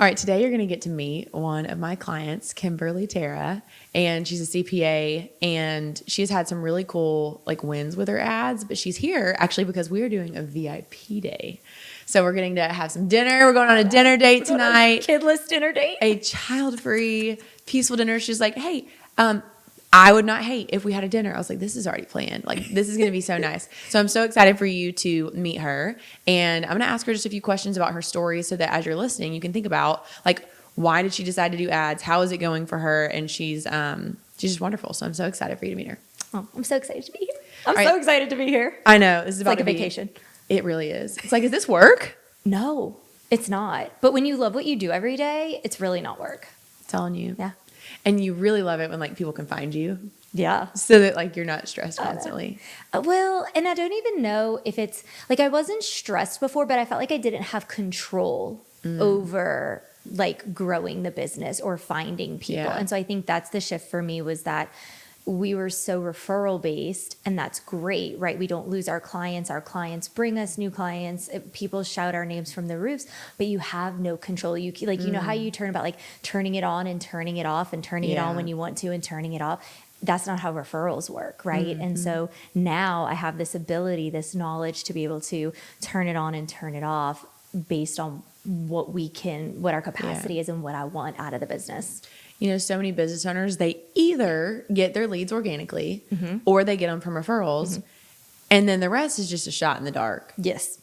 All right, today you're going to get to meet one of my clients, Kimberly Tara, and she's a CPA, and she's had some really cool wins with her ads, but she's here actually because we are doing a VIP day. So we're getting to have some dinner. We're going on a dinner date tonight. Kidless dinner date. A child-free, peaceful dinner. She's like, hey, I would not hate if we had a dinner. I was like, this is already planned. This is going to be so nice. So I'm so excited for you to meet her. And I'm going to ask her just a few questions about her story so that as you're listening, you can think about why did she decide to do ads? How is it going for her? And she's just wonderful. So I'm so excited for you to meet her. Oh, I'm so excited to be here. I'm so excited to be here. I know. This is about like a vacation. It really is. It's like, is this work? No, it's not. But when you love what you do every day, it's really not work. I'm telling you. Yeah. And you really love it when people can find you. Yeah. So that you're not stressed constantly. Well, and I don't even know if it's I wasn't stressed before, but I felt like I didn't have control over growing the business or finding people. Yeah. And so I think that's the shift for me, was that we were so referral based, and that's great, right? We don't lose our clients. Our clients bring us new clients. People shout our names from the roofs, but you have no control. You you know how you turn about turning it on and turning it off and turning it on when you want to and turning it off. That's not how referrals work, right? Mm-hmm. And so now I have this ability, this knowledge to be able to turn it on and turn it off based on what our capacity is and what I want out of the business. So many business owners, they either get their leads organically or they get them from referrals. And then the rest is just a shot in the dark. Yes.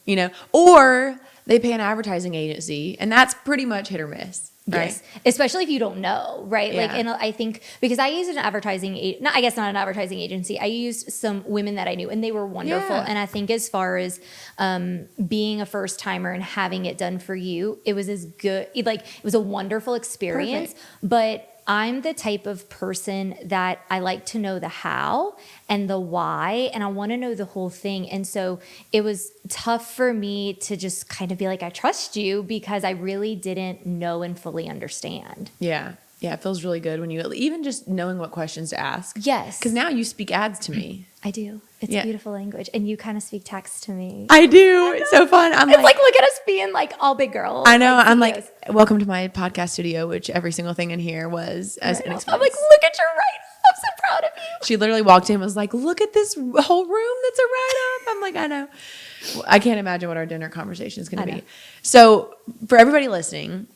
Or they pay an advertising agency, and that's pretty much hit or miss. Right? Yes. Especially if you don't know, right? Yeah. And I think because I used an advertising, I guess not an advertising agency. I used some women that I knew, and they were wonderful. Yeah. And I think as far as being a first timer and having it done for you, it was as good. It was a wonderful experience. Perfect. But I'm the type of person that I like to know the how and the why, and I want to know the whole thing. And so it was tough for me to just kind of be like, I trust you, because I really didn't know and fully understand. Yeah. Yeah. It feels really good when you, even just knowing what questions to ask. Yes. Because now you speak ads to me. I do. It's a beautiful language. And you kind of speak text to me. I do. It's so fun. It's look at us being all big girls. I know. I'm CEOs. welcome to my podcast studio, which every single thing in here was as an experience. I'm look at your write-up. I'm so proud of you. She literally walked in and was like, look at this whole room that's a write-up. I'm like, I know. I can't imagine what our dinner conversation is going to be. So for everybody listening,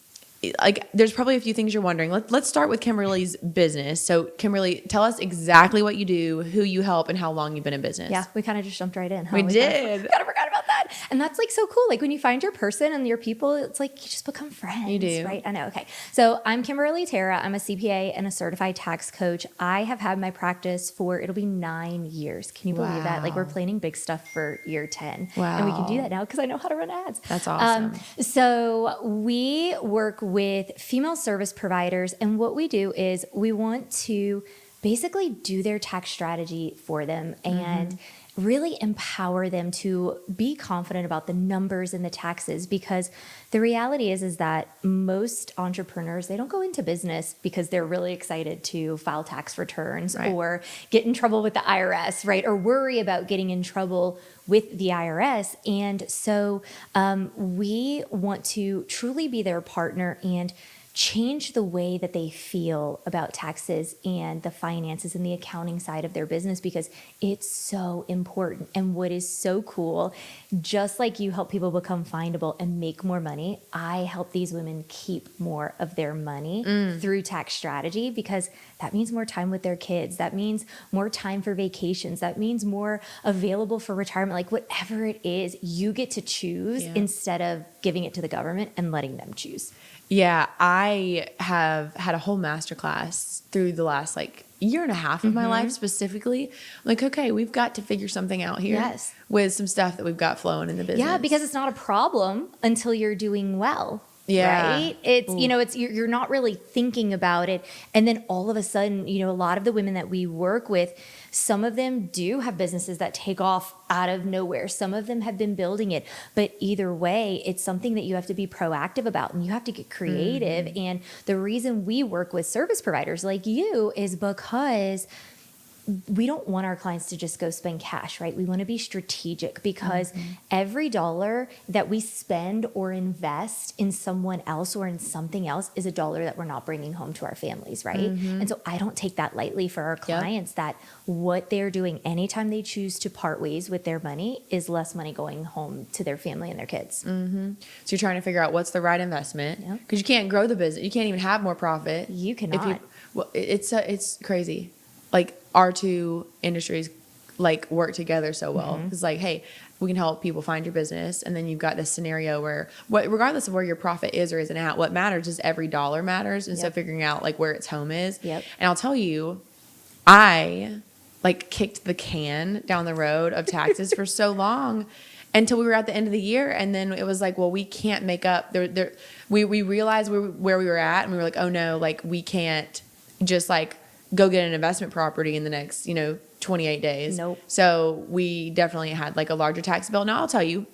there's probably a few things you're wondering. Let's start with Kimberly's business. So Kimberly, tell us exactly what you do, who you help, and how long you've been in business. Yeah, we kind of just jumped right in. Huh? We did. Kind of forgot about that. And that's so cool. When you find your person and your people, it's you just become friends. You do. Right? I know. Okay. So I'm Kimberly Tara. I'm a CPA and a certified tax coach. I have had my practice it'll be 9 years. Can you believe that? We're planning big stuff for year 10. Wow. And we can do that now because I know how to run ads. That's awesome. So we work with female service providers, and what we do is we want to basically do their tax strategy for them and really empower them to be confident about the numbers and the taxes, because the reality is that most entrepreneurs, they don't go into business because they're really excited to file tax returns or get in trouble with the IRS, right? Or worry about getting in trouble with the IRS. And so we want to truly be their partner and change the way that they feel about taxes and the finances and the accounting side of their business, because it's so important. And what is so cool, just like you help people become findable and make more money, I help these women keep more of their money through tax strategy, because that means more time with their kids. That means more time for vacations. That means more available for retirement. Whatever it is, you get to choose instead of giving it to the government and letting them choose. Yeah, I have had a whole masterclass through the last year and a half of my life specifically. Okay, we've got to figure something out here with some stuff that we've got flowing in the business. Yeah, because it's not a problem until you're doing well. Yeah. Right? It's, you're not really thinking about it. And then all of a sudden, a lot of the women that we work with, some of them do have businesses that take off out of nowhere. Some of them have been building it. But either way, it's something that you have to be proactive about, and you have to get creative. And the reason we work with service providers like you is because we don't want our clients to just go spend cash, right? We want to be strategic because every dollar that we spend or invest in someone else or in something else is a dollar that we're not bringing home to our families, right? And so I don't take that lightly for our clients, that what they're doing anytime they choose to part ways with their money is less money going home to their family and their kids. So you're trying to figure out what's the right investment, because you can't grow the business. You can't even have more profit. You cannot. It's crazy. Like our two industries like work together so well. It's like, hey, we can help people find your business. And then you've got this scenario where regardless of where your profit is or isn't at, what matters is every dollar matters. And so figuring out like where its home is. And I'll tell you, I like kicked the can down the road of taxes for so long until we were at the end of the year. And then it was like, well, we can't make up we realized where we were at, and we were like, oh no, like we can't just like go get an investment property in the next, 28 days. Nope. So we definitely had like a larger tax bill. Now I'll tell you,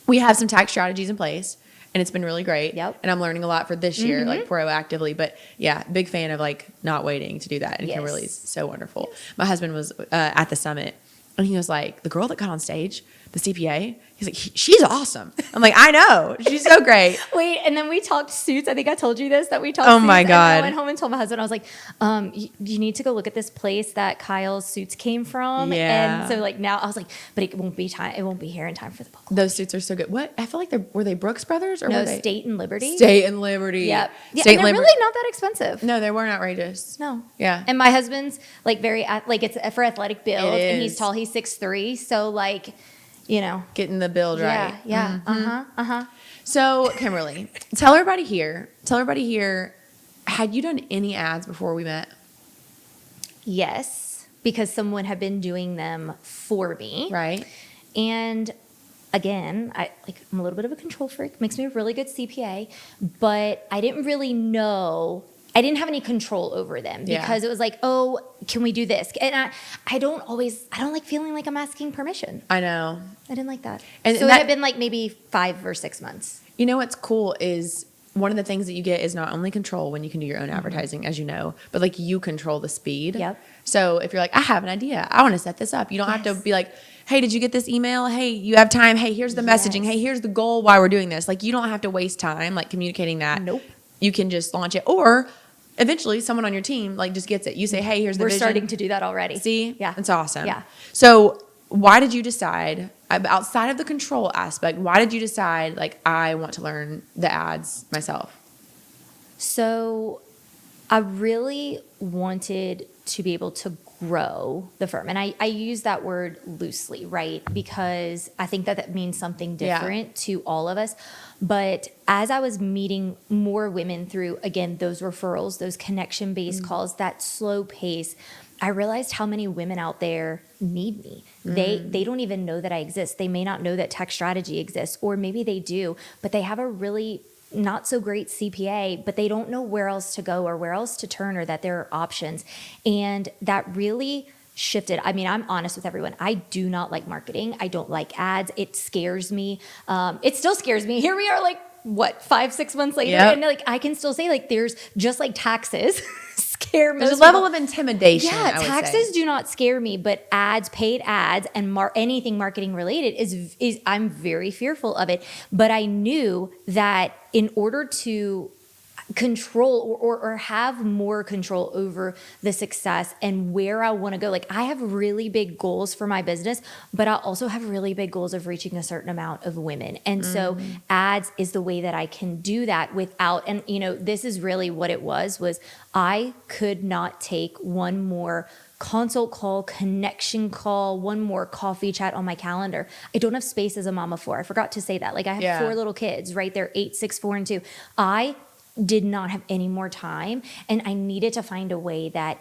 we have some tax strategies in place, and it's been really great. And I'm learning a lot for this year, like proactively, but yeah, big fan of like not waiting to do that. And Kimberly's so wonderful. My husband was at the summit, and he was like, the girl that got on stage, the CPA, he's like, she's awesome. I'm like, I know. She's so great. Wait, and then we talked suits. I think I told you this, that we talked Oh suits. my God. And I went home and told my husband, I was like, you need to go look at this place that Kyle's suits came from. Yeah. And so like now I was like, but it won't be here in time for the book launch. Those suits are so good. What? I feel like were they Brooks Brothers or No, were they? State and Liberty. State and Liberty. Yep. Yeah. State And they're really not that expensive. No, they weren't outrageous. No. Yeah. And my husband's like it's for athletic build, and he's is. tall. He's 6'3", so like, Getting the build right. Yeah. So, Kimberly, tell everybody here, had you done any ads before we met? Yes, because someone had been doing them for me. Right. And again, I'm a little bit of a control freak. Makes me a really good CPA, but I didn't really know. I didn't have any control over them because it was like, oh, can we do this? And I don't like feeling like I'm asking permission. I know. I didn't like that. And so it had been like maybe 5 or 6 months. You know what's cool is one of the things that you get is not only control when you can do your own advertising, as you know, but like you control the speed. Yep. So if you're like, I have an idea, I want to set this up. You don't have to be like, hey, did you get this email? Hey, you have time. Hey, here's the messaging. Hey, here's the goal why we're doing this. Like you don't have to waste time like communicating that. Nope. You can just launch it, or eventually someone on your team like just gets it. You say, hey, here's the vision. We're starting to do that already. See? Yeah. It's awesome. Yeah. So why did you decide, outside of the control aspect, why did you decide like I want to learn the ads myself? So I really wanted to be able to grow the firm. And I use that word loosely, right? Because I think that means something different to all of us. But as I was meeting more women through, again, those referrals, those connection-based calls, that slow pace, I realized how many women out there need me. They don't even know that I exist. They may not know that Tech Strategy exists, or maybe they do, but they have a really not so great CPA, but they don't know where else to go or where else to turn, or that there are options. And that really shifted. I mean, I'm honest with everyone. I do not like marketing. I don't like ads. It scares me. It still scares me. Here we are, like, what, 5-6 months later? Yep. And like, I can still say, like, there's just like taxes scare There's most a level people. of intimidation. Yeah, I would taxes say. do not scare me, but ads, paid ads, and anything marketing related is I'm very fearful of it. But I knew that in order to control or have more control over the success and where I want to go. Like I have really big goals for my business, but I also have really big goals of reaching a certain amount of women. And so ads is the way that I can do that without, and this is really what it was I could not take one more consult call, connection call, one more coffee chat on my calendar. I don't have space as a mom of 4. I forgot to say that. Like I have 4 little kids, right? They're 8, 6, 4, and 2. I did not have any more time, and I needed to find a way that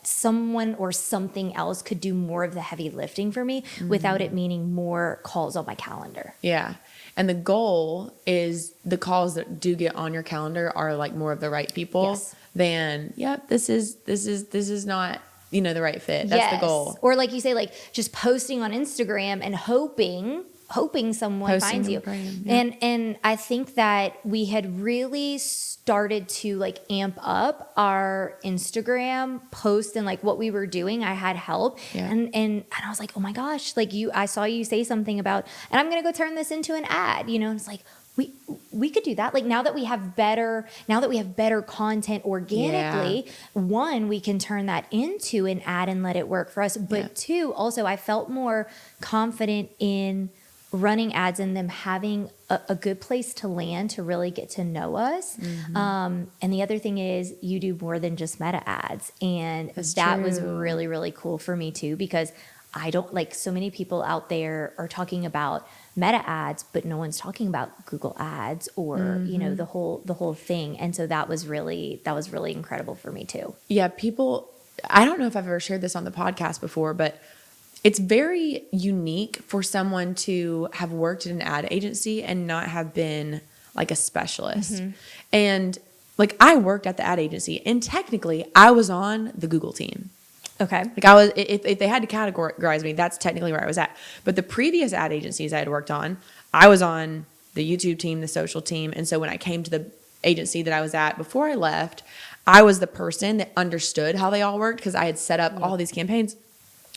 someone or something else could do more of the heavy lifting for me without it meaning more calls on my calendar. Yeah. And the goal is the calls that do get on your calendar are like more of the right people than, this is not, the right fit. That's the goal. Or like you say, like just posting on Instagram and hoping hoping someone Posting finds and you. praying, yeah. And I think that we had really started to like amp up our Instagram post and like what we were doing. I had help. Yeah. And I was like, oh my gosh, like I saw you say something about, and I'm going to go turn this into an ad, and it's like, we could do that. Like now that we have better content organically, one, we can turn that into an ad and let it work for us. But two, also I felt more confident in running ads and them having a good place to land to really get to know us. And the other thing is you do more than just meta ads. And that was really, really cool for me too, because I don't like so many people out there are talking about meta ads, but no one's talking about Google ads or, the whole thing. And so that was really incredible for me too. Yeah. I don't know if I've ever shared this on the podcast before, but it's very unique for someone to have worked at an ad agency and not have been like a specialist. And like I worked at the ad agency and technically I was on the Google team. Okay. Like I was, if they had to categorize me, that's technically where I was at. But the previous ad agencies I had worked on, I was on the YouTube team, the social team. And so when I came to the agency that I was at before I left, I was the person that understood how they all worked because I had set up all these campaigns.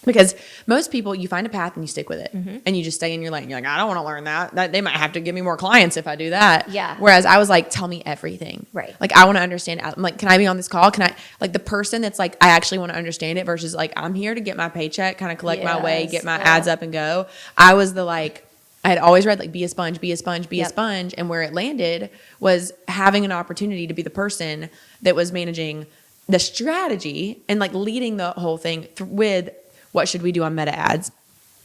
Because most people, you find a path and you stick with it and you just stay in your lane. You're like, I don't want to learn that. They might have to give me more clients if I do that. Yeah. Whereas I was like, tell me everything. Right. Like, I want to understand. I'm like, can I be on this call? Can I, like the person that's like, I actually want to understand it versus like, I'm here to get my paycheck, kind of collect my way, get my ads up and go. I was the like, I had always read like, be a sponge, be a sponge, be a sponge. And where it landed was having an opportunity to be the person that was managing the strategy and like leading the whole thing with what should we do on meta ads?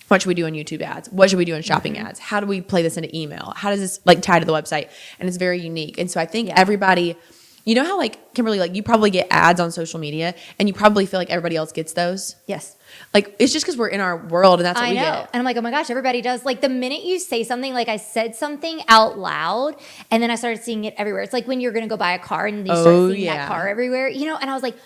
What should we do on YouTube ads? What should we do on shopping ads? How do we play this into email? How does this like tie to the website? And it's very unique. And so I think everybody, you know how like Kimberly, like you probably get ads on social media and you probably feel like everybody else gets those. Yes. Like it's just because we're in our world and that's what we get. And I'm like, oh my gosh, everybody does. Like the minute you say something, like I said something out loud and then I started seeing it everywhere. It's like when you're going to go buy a car and you start seeing that car everywhere, and I was like,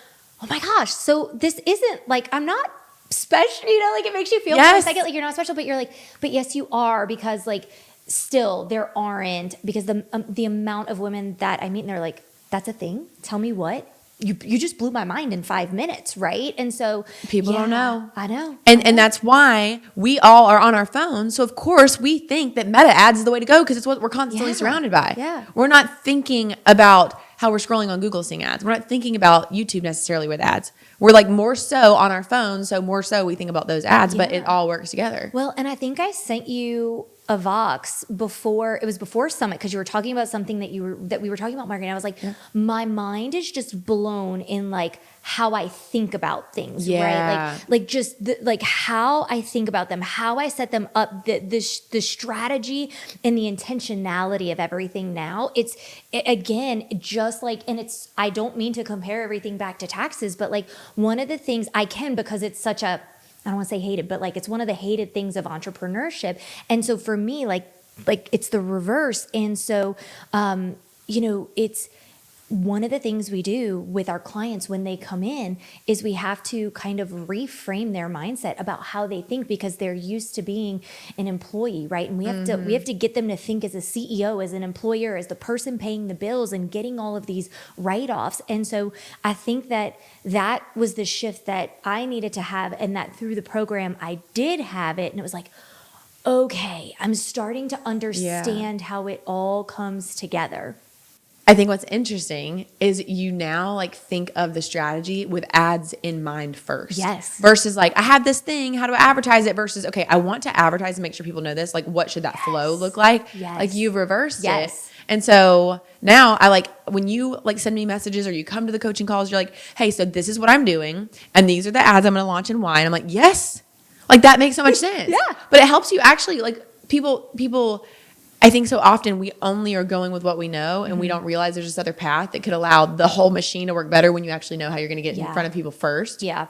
oh my gosh. So this isn't like, I'm not special, like it makes you feel for a second like you're not special, but you're like, but yes, you are, because like still there aren't, because the amount of women that I meet and they're like, that's a thing. Tell me what. You just blew my mind in 5 minutes, right? And so people don't know. I know. And that's why we all are on our phones. So of course we think that meta ads is the way to go because it's what we're constantly surrounded by. Yeah. We're not thinking about how we're scrolling on Google seeing ads. We're not thinking about YouTube necessarily with ads. We're like more so on our phones. So more so we think about those ads, but it all works together. Well, and I think I sent you a Vox before Summit, because you were talking about something that we were talking about marketing. I was like, my mind is just blown in like how I think about things, right? Like just like how I think about them, how I set them up, the strategy and the intentionality of everything. Now again, just like, and I don't mean to compare everything back to taxes, but like one of the things I can, because it's such a, I don't want to say hated, but like it's one of the hated things of entrepreneurship. And so for me, like it's the reverse. And so, it's one of the things we do with our clients when they come in is we have to kind of reframe their mindset about how they think, because they're used to being an employee, right? And we have to get them to think as a CEO, as an employer, as the person paying the bills and getting all of these write-offs. And so I think that was the shift that I needed to have, and that through the program I did have it, and it was like, okay, I'm starting to understand how it all comes together. I think what's interesting is you now like think of the strategy with ads in mind first. Yes. Versus like, I have this thing, how do I advertise it? Versus, okay, I want to advertise and make sure people know this. Like, what should that flow look like? Yes. Like you've reversed it. And so now I like, when you like send me messages or you come to the coaching calls, you're like, hey, so this is what I'm doing. And these are the ads I'm going to launch and why. And I'm like, yes, like that makes so much sense. But it helps you actually like people, I think so often we only are going with what we know and we don't realize there's this other path that could allow the whole machine to work better when you actually know how you're going to get in front of people first. Yeah.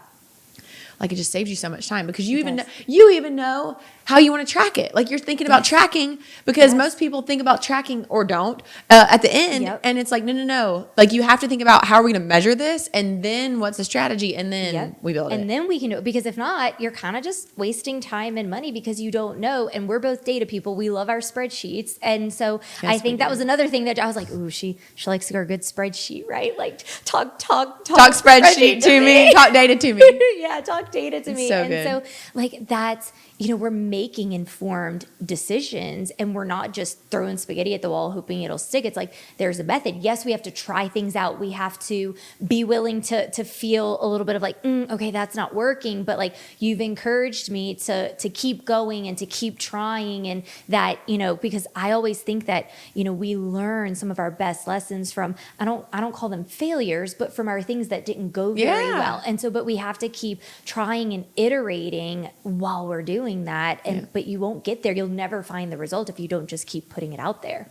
Like it just saves you so much time because you even know how you want to track it. Like you're thinking about tracking because most people think about tracking or don't at the end. Yep. And it's like, no. Like you have to think about how are we going to measure this? And then what's the strategy? And then we build it. And then we can do it, because if not, you're kind of just wasting time and money because you don't know. And we're both data people. We love our spreadsheets. And so I think that was another thing that I was like, ooh, she likes a good spreadsheet, right? Like talk spreadsheet to me. Talk data to me. Yeah, talk data to me. So and good. so like that's, we're making informed decisions, and we're not just throwing spaghetti at the wall hoping it'll stick. It's like there's a method. Yes, we have to try things out. We have to be willing to feel a little bit of like, okay, that's not working. But like you've encouraged me to keep going and to keep trying, and that, because I always think that, we learn some of our best lessons from, I don't call them failures, but from our things that didn't go very well. And so, but we have to keep trying and iterating while we're doing that, but you won't get there. You'll never find the result if you don't just keep putting it out there.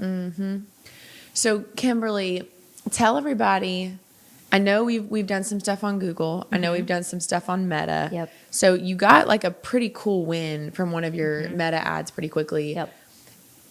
So Kimberly, tell everybody, I know we've done some stuff on Google. I know we've done some stuff on Meta. Yep. So you got like a pretty cool win from one of your Meta ads pretty quickly. Yep.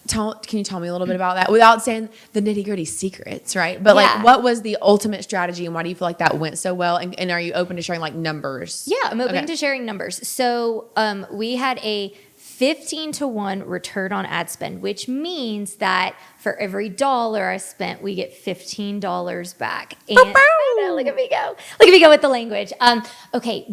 Can you tell me a little bit about that without saying the nitty gritty secrets, right? But like, what was the ultimate strategy, and why do you feel like that went so well? And are you open to sharing like numbers? Yeah, I'm open to sharing numbers. So we had a 15-to-1 return on ad spend, which means that for every dollar I spent, we get $15 back. And I know, look at me go with the language. Okay,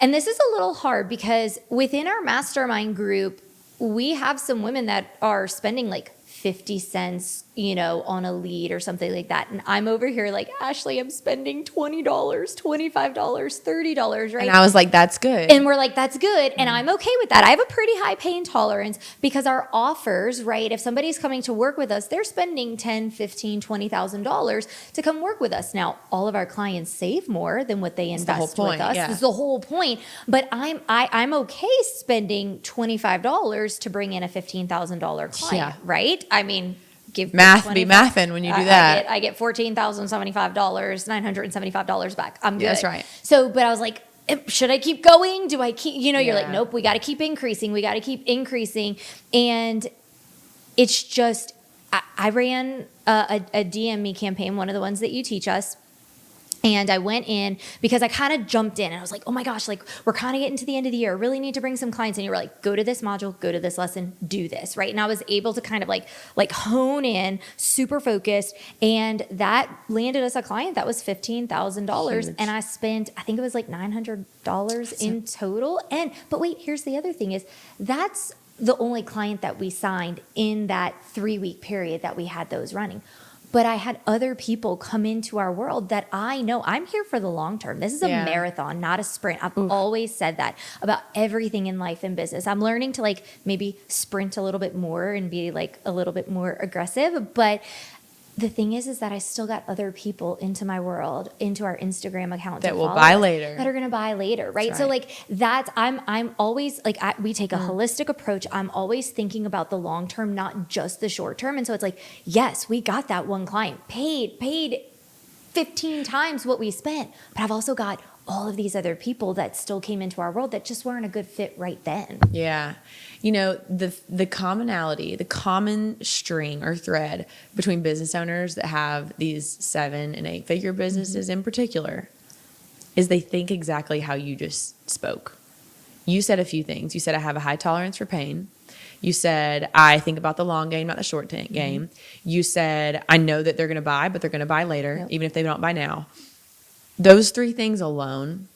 and this is a little hard because within our mastermind group, we have some women that are spending like 50 cents, on a lead or something like that. And I'm over here like, Ashley, I'm spending $20, $25, $30, right? And I was like, that's good. And we're like, that's good. And I'm okay with that. I have a pretty high pain tolerance because our offers, right? If somebody's coming to work with us, they're spending $10, $15, $20,000 to come work with us. Now, all of our clients save more than what they invest with us. That's the whole point. But I'm okay spending $25 to bring in a $15,000 client, right? I mean, give math be mathin' when you do that. I get $14,075, $975 back. I'm good. Yeah, that's right. So, but I was like, should I keep going? Do I keep, you're like, nope, we got to keep increasing. We got to keep increasing. And it's just, I ran a DM me campaign, one of the ones that you teach us. And I went in because I kind of jumped in and I was like, oh my gosh, like we're kind of getting to the end of the year. I really need to bring some clients. And you were like, go to this module, go to this lesson, do this, right? And I was able to kind of like hone in, super focused. And that landed us a client that was $15,000. And I spent, I think it was like $900 in total. But wait, here's the other thing is that's the only client that we signed in that 3-week period that we had those running. But I had other people come into our world that I know I'm here for the long term. This is a marathon, not a sprint. I've always said that about everything in life and business. I'm learning to like maybe sprint a little bit more and be like a little bit more aggressive. But the thing is that I still got other people into my world, into our Instagram account that will buy later, that are going to buy later, right? So like that's I'm always like we take a holistic approach. I'm always thinking about the long term, not just the short term. And so it's like, yes, we got that one client, paid 15 times what we spent, but I've also got all of these other people that still came into our world that just weren't a good fit right then. Yeah. The commonality, the common string or thread between business owners that have these 7 and 8 figure businesses in particular is they think exactly how you just spoke. You said a few things. You said, I have a high tolerance for pain. You said, I think about the long game, not the short game. You said, I know that they're going to buy, but they're going to buy later, even if they don't buy now. Those 3 things alone,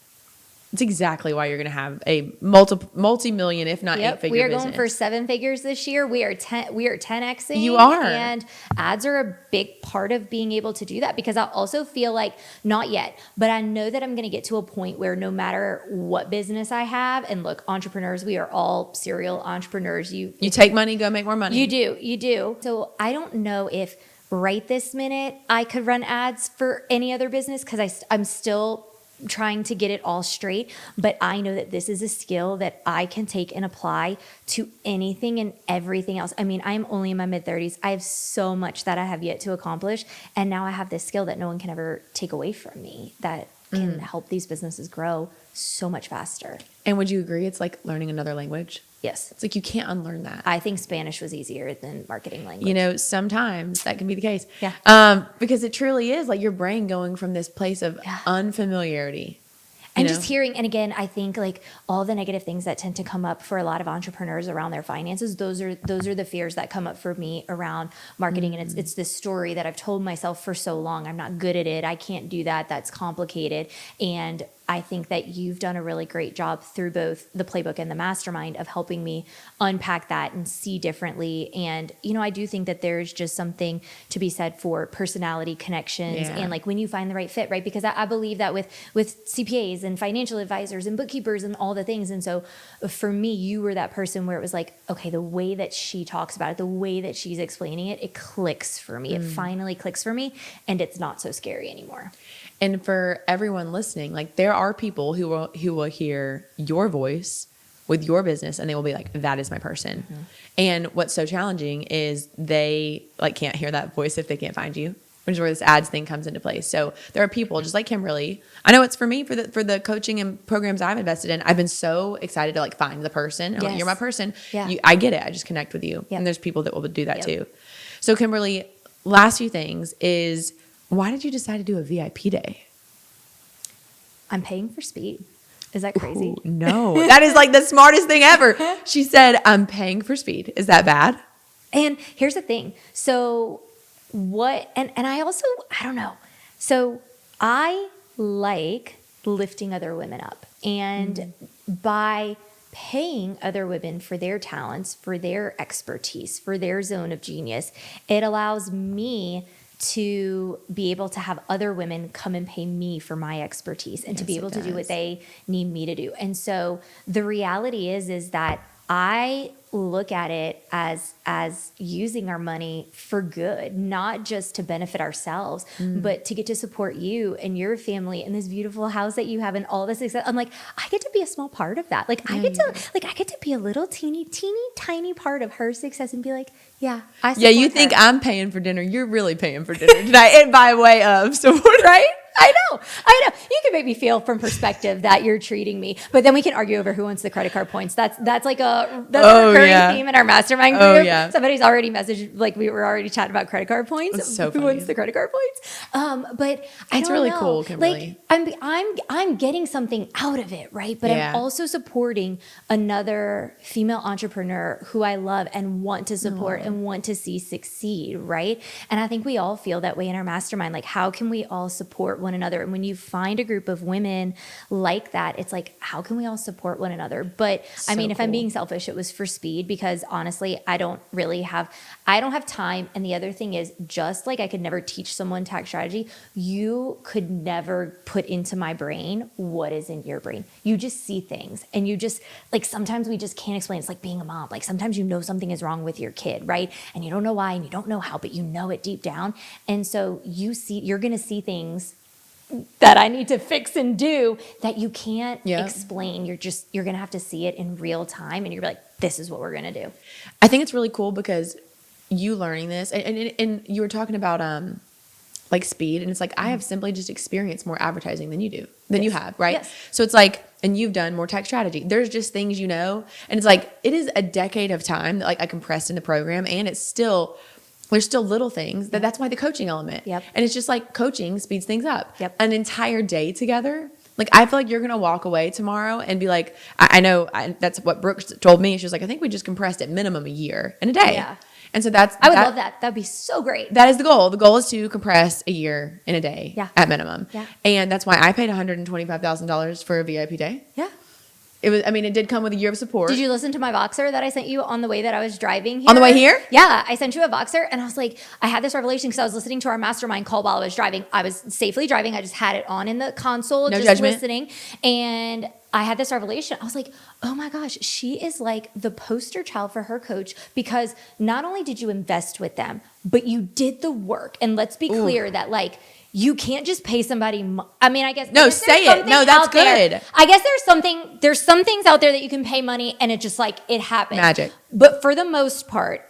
it's exactly why you're going to have a multi-million, if not 8-figure business. We are going for 7 figures this year. We are 10xing. You are. And ads are a big part of being able to do that, because I also feel like, not yet, but I know that I'm going to get to a point where no matter what business I have, and look, entrepreneurs, we are all serial entrepreneurs. You take money, go make more money. You do. So I don't know if right this minute I could run ads for any other business, because I'm still trying to get it all straight. But I know that this is a skill that I can take and apply to anything and everything else. I mean, I'm only in my mid-30s. I have so much that I have yet to accomplish. And now I have this skill that no one can ever take away from me, that can help these businesses grow so much faster. And would you agree it's like learning another language? Yes. It's like you can't unlearn that. I think Spanish was easier than marketing language. You know, sometimes that can be the case. Yeah. Because it truly is like your brain going from this place of unfamiliarity. And just hearing, and again, I think like all the negative things that tend to come up for a lot of entrepreneurs around their finances, those are the fears that come up for me around marketing. And it's this story that I've told myself for so long. I'm not good at it. I can't do that. That's complicated. And I think that you've done a really great job through both the playbook and the mastermind of helping me unpack that and see differently. And, you know, I do think that there's just something to be said for personality connections and like when you find the right fit, right? Because I believe that with CPAs and financial advisors and bookkeepers and all the things. And so for me, you were that person where it was like, okay, the way that she talks about it, the way that she's explaining it, it clicks for me. It finally clicks for me and it's not so scary anymore. And for everyone listening, like there are people who will hear your voice with your business and they will be like, that is my person. And what's so challenging is they like can't hear that voice if they can't find you, which is where this ads thing comes into place. So there are people just like Kimberly. I know it's for me for the coaching and programs I've invested in. I've been so excited to like find the person. I'm like, you're my person. I get it. I just connect with you. And there's people that will do that too. So Kimberly, last few things is, why did you decide to do a VIP day? I'm paying for speed. Is that crazy? Ooh, no, that is like the smartest thing ever. She said, I'm paying for speed. Is that bad? And here's the thing. So what, and I also, I don't know. So I like lifting other women up. And by paying other women for their talents, for their expertise, for their zone of genius, it allows me to be able to have other women come and pay me for my expertise and to be able to do what they need me to do. And so the reality is that I look at it as using our money for good, not just to benefit ourselves, but to get to support you and your family and this beautiful house that you have and all this success. I'm like, I get to be a small part of that. Like I get to be a little teeny tiny part of her success and be like, I support you think I'm paying for dinner. You're really paying for dinner tonight and by way of support, right? I know. You can make me feel from perspective that you're treating me, but then we can argue over who wants the credit card points. That's like a recurring theme in our mastermind group. Somebody's already messaged, like we were already chatting about credit card points. That's so who funny. wants the credit card points? But it's really cool, Kimberly. Like I'm getting something out of it, right? But I'm also supporting another female entrepreneur who I love and want to support and want to see succeed, right? And I think we all feel that way in our mastermind. Like, how can we all support one another? And when you find a group of women like that, it's like, how can we all support one another? But I mean, if I'm being selfish, it was for speed because honestly, I don't have time. And the other thing is, just like I could never teach someone tax strategy, you could never put into my brain what is in your brain. You just see things and you just like, sometimes we just can't explain. It's like being a mom. Like sometimes you know something is wrong with your kid, right? And you don't know why and you don't know how, but you know it deep down. And so you're going to see things that I need to fix and do that you can't explain. You're going to have to see it in real time. And you're like, this is what we're going to do. I think it's really cool because you learning this and you were talking about, like speed. And it's like, I have simply just experienced more advertising than you have. Right. Yes. So it's like, and you've done more tech strategy. There's just things, and it's like, it is a decade of time that like I compressed in the program and there's still little things that's why the coaching element. Yep. And it's just like coaching speeds things up. Yep. An entire day together. Like, I feel like you're going to walk away tomorrow and be like, I know that's what Brooke told me. She was like, I think we just compressed at minimum a year in a day. Yeah. And so I would love that. That'd be so great. That is the goal. The goal is to compress a year in a day at minimum. Yeah. And that's why I paid $125,000 for a VIP day. Yeah. It did come with a year of support. Did you listen to my Voxer that I sent you on the way that I was driving here? On the way here? Yeah, I sent you a Voxer and I was like, I had this revelation because I was listening to our mastermind call while I was driving. I was safely driving. I just had it on in the console, No just judgment. listening. And I had this revelation. I was like, oh my gosh, she is like the poster child for her coach because not only did you invest with them, but you did the work. And let's be clear that like, you can't just pay somebody. I mean, I guess. No, say it. No, that's good. I guess there's some things out there that you can pay money and it just like, it happens. Magic. But for the most part,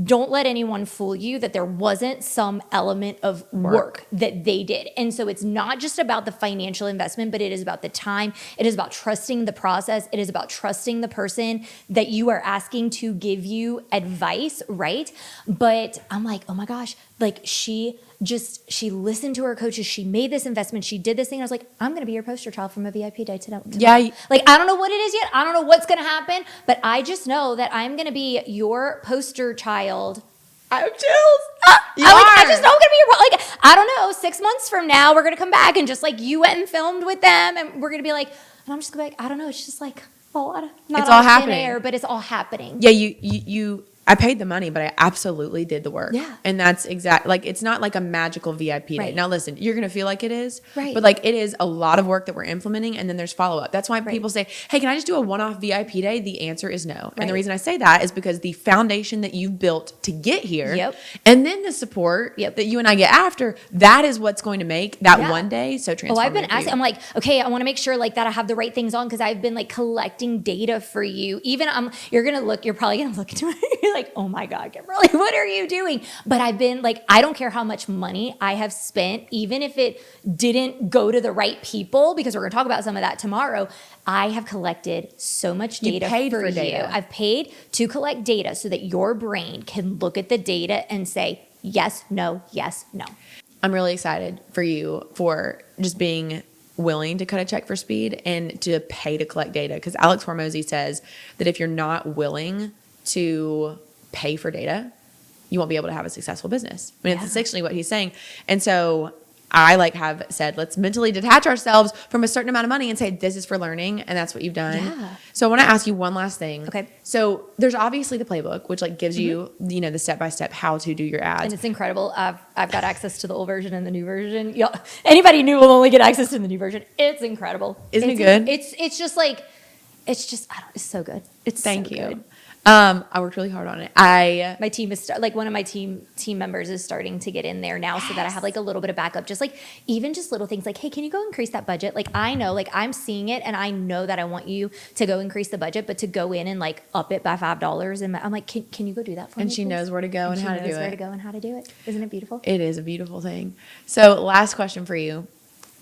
don't let anyone fool you that there wasn't some element of work that they did. And so it's not just about the financial investment, but it is about the time. It is about trusting the process. It is about trusting the person that you are asking to give you advice, right? But I'm like, oh my gosh, like she listened to her coaches. She made this investment. She did this thing. I was like, I'm going to be your poster child from a VIP day today. Yeah. Like, I don't know what it is yet. I don't know what's going to happen, but I just know that I'm going to be your poster child. I have chills. I just know I'm going to be your, like, I don't know, 6 months from now, we're going to come back and just like you went and filmed with them. And we're going to be like, and I'm just going to be like, I don't know. It's just like a lot of, not it's all happening. Air, but it's all happening. Yeah. I paid the money, but I absolutely did the work. Yeah. And that's like, it's not like a magical VIP day. Right. Now listen, you're going to feel like it is, right. But like it is a lot of work that we're implementing. And then there's follow-up. That's why people say, hey, can I just do a one-off VIP day? The answer is no. Right. And the reason I say that is because the foundation that you've built to get here and then the support that you and I get after, that is what's going to make that one day so transformative. I've been asking, I'm like, okay, I want to make sure like that I have the right things on because I've been like collecting data for you. Even you're probably going to look into it. You're like, oh my God, Kimberly, what are you doing? But I've been like, I don't care how much money I have spent, even if it didn't go to the right people, because we're going to talk about some of that tomorrow. I have collected so much data for you. Data. I've paid to collect data so that your brain can look at the data and say, yes, no, yes, no. I'm really excited for you for just being willing to cut a check for speed and to pay to collect data. Because Alex Hormozy says that if you're not willing to pay for data, you won't be able to have a successful business. I mean, it's essentially what he's saying. And so I have said, let's mentally detach ourselves from a certain amount of money and say, this is for learning. And that's what you've done. Yeah. So I want to ask you one last thing. Okay. So there's obviously the playbook, which gives you, the step-by-step how to do your ads. And it's incredible. I've got access to the old version and the new version. Anybody new will only get access to the new version. It's incredible. Isn't it good? It's just like, it's so good. It's Thank you. Good. I worked really hard on it. My team is one of my team members is starting to get in there now, so that I have a little bit of backup. Just even just little things like, hey, can you go increase that budget? I know, I'm seeing it, and I know that I want you to go increase the budget, but to go in and up it by $5, and I'm like, can you go do that for me? And she knows where to go and how to do it. She knows where to go and how to do it. Isn't it beautiful? It is a beautiful thing. So, last question for you.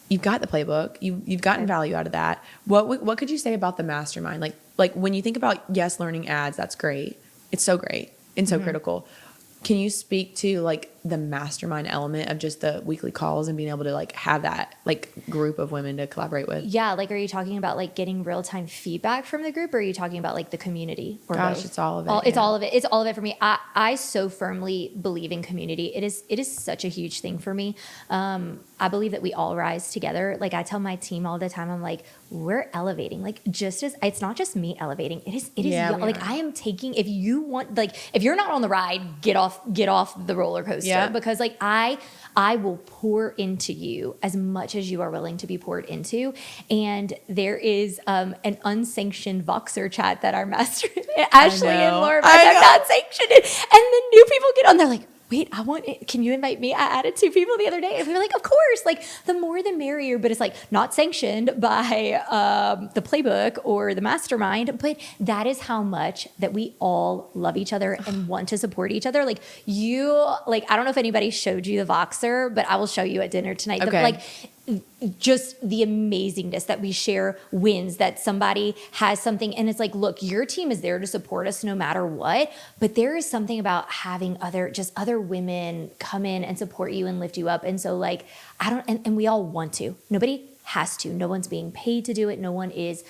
You've got the playbook. You've gotten value out of that. What could you say about the mastermind? Like when you think about learning ads, that's great. It's so great and so critical. Can you speak to the mastermind element of just the weekly calls and being able to have that group of women to collaborate with? Yeah, are you talking about getting real-time feedback from the group, or are you talking about the community? Or Gosh, both? it's all of it. It's all of it. It's all of it for me. I so firmly believe in community. It is such a huge thing for me. I believe that we all rise together. I tell my team all the time, I'm like, we're elevating. Just as it's not just me elevating. It is. I am taking. If you want, if you're not on the ride, get off the roller coaster. Yeah. Because I will pour into you as much as you are willing to be poured into. And there is an unsanctioned Voxer chat that our master Ashley and Laura have not sanctioned it. And then new people get on. They're like, wait, I want it. Can you invite me? I added 2 people the other day. And we were like, of course. The more the merrier. But it's not sanctioned by the playbook or the mastermind. But that is how much that we all love each other and want to support each other. I don't know if anybody showed you the Voxer, but I will show you at dinner tonight. Okay. Just the amazingness that we share wins, that somebody has something and it's look, your team is there to support us no matter what, but there is something about having other women come in and support you and lift you up. And so and we all want to. Nobody has to. No one's being paid to do it. No one is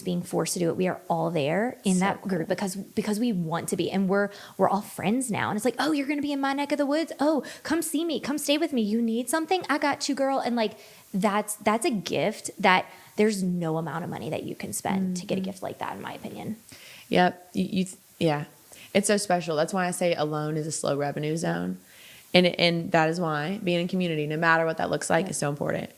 being forced to do it. We are all there in that group because we want to be, and we're all friends now. And it's oh, you're going to be in my neck of the woods. Oh, come see me. Come stay with me. You need something? I got you, girl. And that's a gift that there's no amount of money that you can spend to get a gift like that, in my opinion. Yep. Yeah. It's so special. That's why I say alone is a slow revenue zone. And that is why being in community, no matter what that looks like, is so important.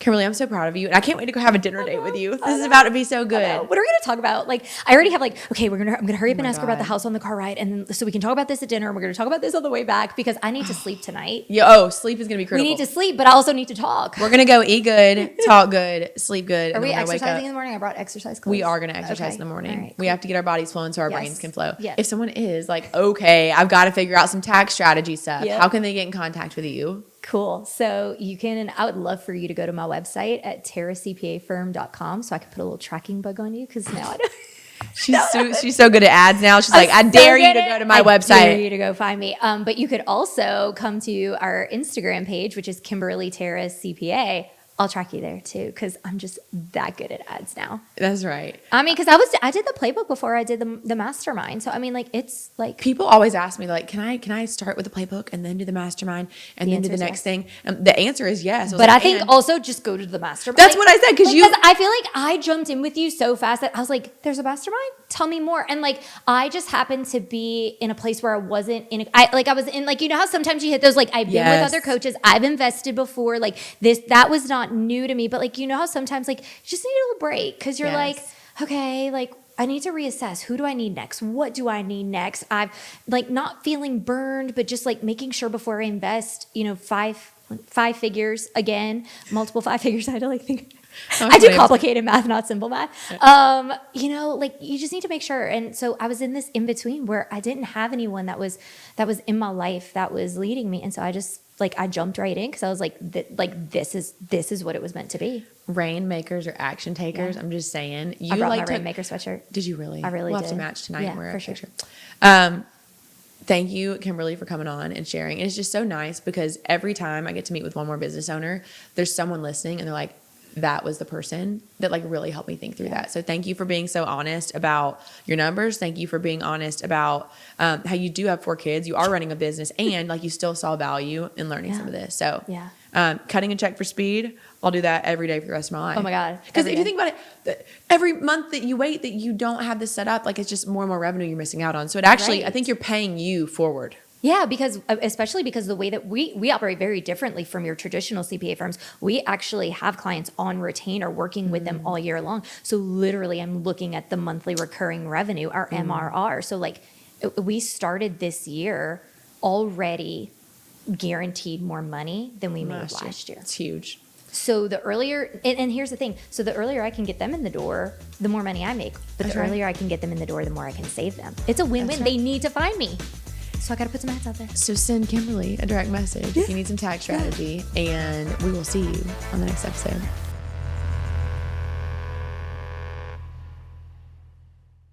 Kimberly, I'm so proud of you. And I can't wait to go have a dinner date with you. This is about to be so good. What are we going to talk about? Like, I already have okay, I'm going to hurry up and ask her about the God. house on the car ride. And then, so we can talk about this at dinner. And we're going to talk about this on the way back because I need to sleep tonight. Sleep is going to be critical. We need to sleep, but I also need to talk. We're going to go eat good, talk good, sleep good. Are we and then we're gonna wake exercising up. in the morning? I brought exercise clothes. We are going to exercise in the morning. All right, We have to get our bodies flowing so our brains can flow. Yes. If someone is like, okay, I've got to figure out some tax strategy stuff. Yep. How can they get in contact with you? Cool. So you can, and I would love for you to go to my website at taracpafirm.com so I can put a little tracking bug on you because now I don't. She's so good at ads now. She's like, I dare you to go to my website. I dare you to go find me. But you could also come to our Instagram page, which is Kimberly Tara CPA. I'll track you there too because I'm just that good at ads now. That's right. I mean, because I did the playbook before I did the mastermind. So I mean, like it's like people always ask me like, can I start with the playbook and then do the mastermind and then do the next thing? The answer is yes. But I think also just go to the mastermind. That's what I said because I feel like I jumped in with you so fast that I was like, "There's a mastermind? Tell me more." And like I just happened to be in a place where I wasn't in. I was in like you know how sometimes you hit those like I've been with other coaches, I've invested before, like that was not new to me. But like you know how sometimes like you just need a little break because you're like, okay, like I need to reassess. Who do I need next? What do I need next? I've like not feeling burned, but just like making sure before I invest, you know, five figures again, multiple 5 figures. I had to like think. I do complicated math, not simple math. You know, like you just need to make sure. And so I was in this in between where I didn't have anyone that was in my life that was leading me. And so I just like I jumped right in because I was like, this is what it was meant to be. Rainmakers or action takers. I'm just saying. I brought my Rainmaker sweatshirt. Did you really? I really we'll did. Have to match tonight. Yeah, and wear for a sure. picture. Thank you, Kimberly, for coming on and sharing. And it's just so nice because every time I get to meet with one more business owner, there's someone listening and they're like, that was the person that like really helped me think through that. So thank you for being so honest about your numbers. Thank you for being honest about how you do have 4 kids. You are running a business and like you still saw value in learning some of this. So cutting a check for speed, I'll do that every day for the rest of my life. Oh my God. Because if you think about it, every month that you wait that you don't have this set up, like it's just more and more revenue you're missing out on. So it actually, I think you're paying you forward. Yeah, especially because the way that we operate very differently from your traditional CPA firms. We actually have clients on retainer working with them all year long. So literally I'm looking at the monthly recurring revenue, our MRR. So like we started this year already guaranteed more money than we made last year. It's huge. So the earlier, and here's the thing. So the earlier I can get them in the door, the more money I make. But the earlier I can get them in the door, the more I can save them. It's a win-win. They need to find me. So I got to put some ads out there. So send Kimberly a direct message if you need some tax strategy, and we will see you on the next episode.